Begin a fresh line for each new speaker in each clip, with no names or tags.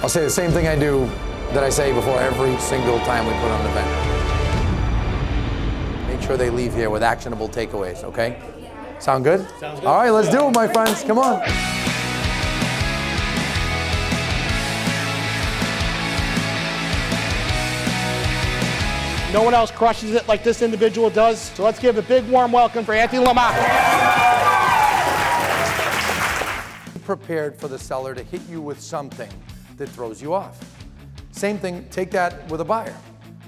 I'll say the same thing I do that I say before every single time we put on an event. Make sure they leave here with actionable takeaways, okay? Sound good?
Sounds good.
All right, let's do it, my friends. Come on.
No one else crushes it like this individual does. So let's give a big warm welcome for Anthony Lamacchia.
Prepared for the seller to hit you with something that throws you off. Same thing, take that with a buyer.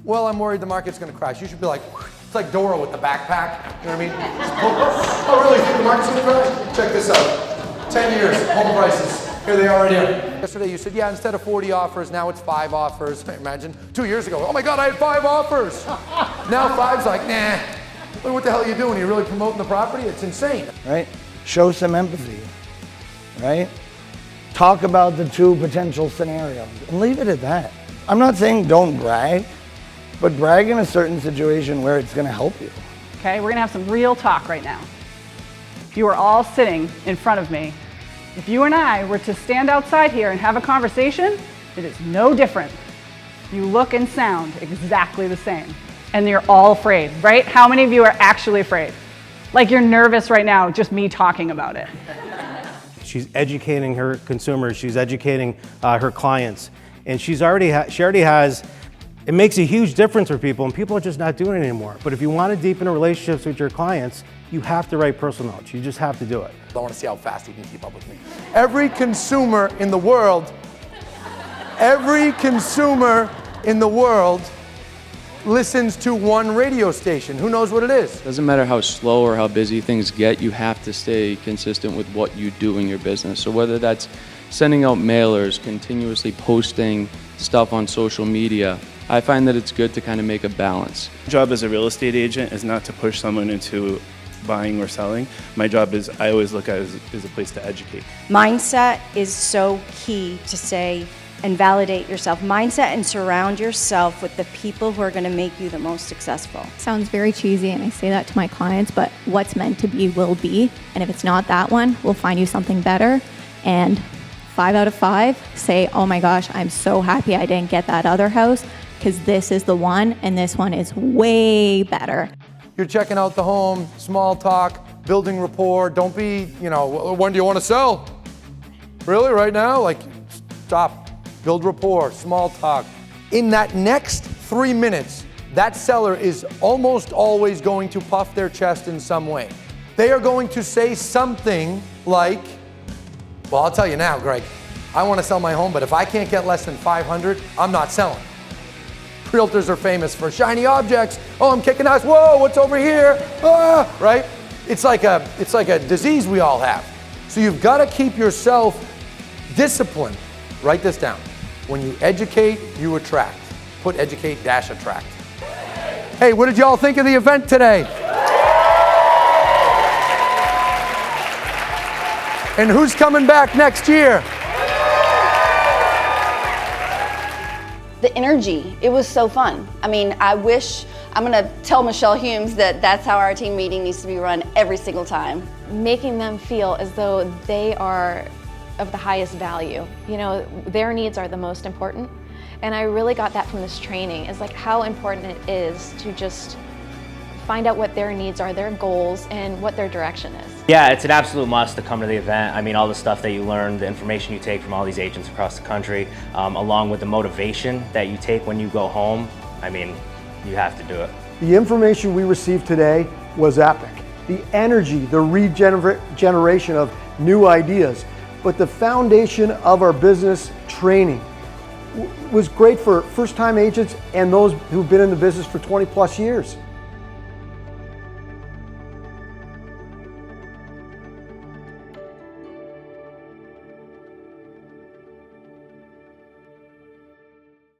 Well, I'm worried the market's gonna crash. You should be like, it's like Dora with the backpack, you know what I mean? Oh, really, you think the market's gonna crash? Check this out. 10 years, home prices, here they are right here. Yesterday you said, yeah, instead of 40 offers, now it's 5 offers. Imagine, 2 years ago, oh my God, I had 5 offers. Now 5's like, nah. What the hell are you doing? Are you really promoting the property? It's insane.
Right? Show some empathy, right? Talk about the 2 potential scenarios and leave it at that. I'm not saying don't brag, but brag in a certain situation where it's gonna help you.
Okay, we're gonna have some real talk right now. You are all sitting in front of me. If you and I were to stand outside here and have a conversation, it is no different. You look and sound exactly the same. And you're all afraid, right? How many of you are actually afraid? Like you're nervous right now, just me talking about it.
She's educating her consumers, she's educating her clients, and she already has, it makes a huge difference for people, and people are just not doing it anymore. But if you want to deepen relationships with your clients, you have to write personal notes. You just have to do it.
I want to see how fast you can keep up with me. Every consumer in the world listens to one radio station. Who knows what it is?
Doesn't matter how slow or how busy things get, you have to stay consistent with what you do in your business. So whether that's sending out mailers, continuously posting stuff on social media, I find that it's good to kind of make a balance.
My job as a real estate agent is not to push someone into buying or selling. My job is, I always look at it as a place to educate.
Mindset is so key to say and validate yourself. Mindset and surround yourself with the people who are going to make you the most successful.
Sounds very cheesy, and I say that to my clients, but what's meant to be will be. And if it's not that one, we'll find you something better. And 5 out of 5 say, oh my gosh, I'm so happy I didn't get that other house because this is the one and this one is way better.
You're checking out the home, small talk, building rapport. Don't be, when do you want to sell? Really, right now? Like, stop. Build rapport, small talk. In that next 3 minutes, that seller is almost always going to puff their chest in some way. They are going to say something like, well, I'll tell you now, Greg, I want to sell my home, but if I can't get less than 500, I'm not selling. Realtors are famous for shiny objects. Oh, I'm kicking ass. Whoa, what's over here? Ah, right? It's like a disease we all have. So you've got to keep yourself disciplined. Write this down. When you educate, you attract. Put educate-attract. Hey, what did y'all think of the event today? And who's coming back next year?
The energy, it was so fun. I mean, I'm gonna tell Michelle Humes that that's how our team meeting needs to be run every single time.
Making them feel as though they are of the highest value. Their needs are the most important. And I really got that from this training, is like how important it is to just find out what their needs are, their goals, and what their direction is.
Yeah, it's an absolute must to come to the event. I mean, all the stuff that you learn, the information you take from all these agents across the country, along with the motivation that you take when you go home, I mean, you have to do it.
The information we received today was epic. The energy, the regeneration of new ideas, but the foundation of our business training was great for first-time agents and those who've been in the business for 20 plus years.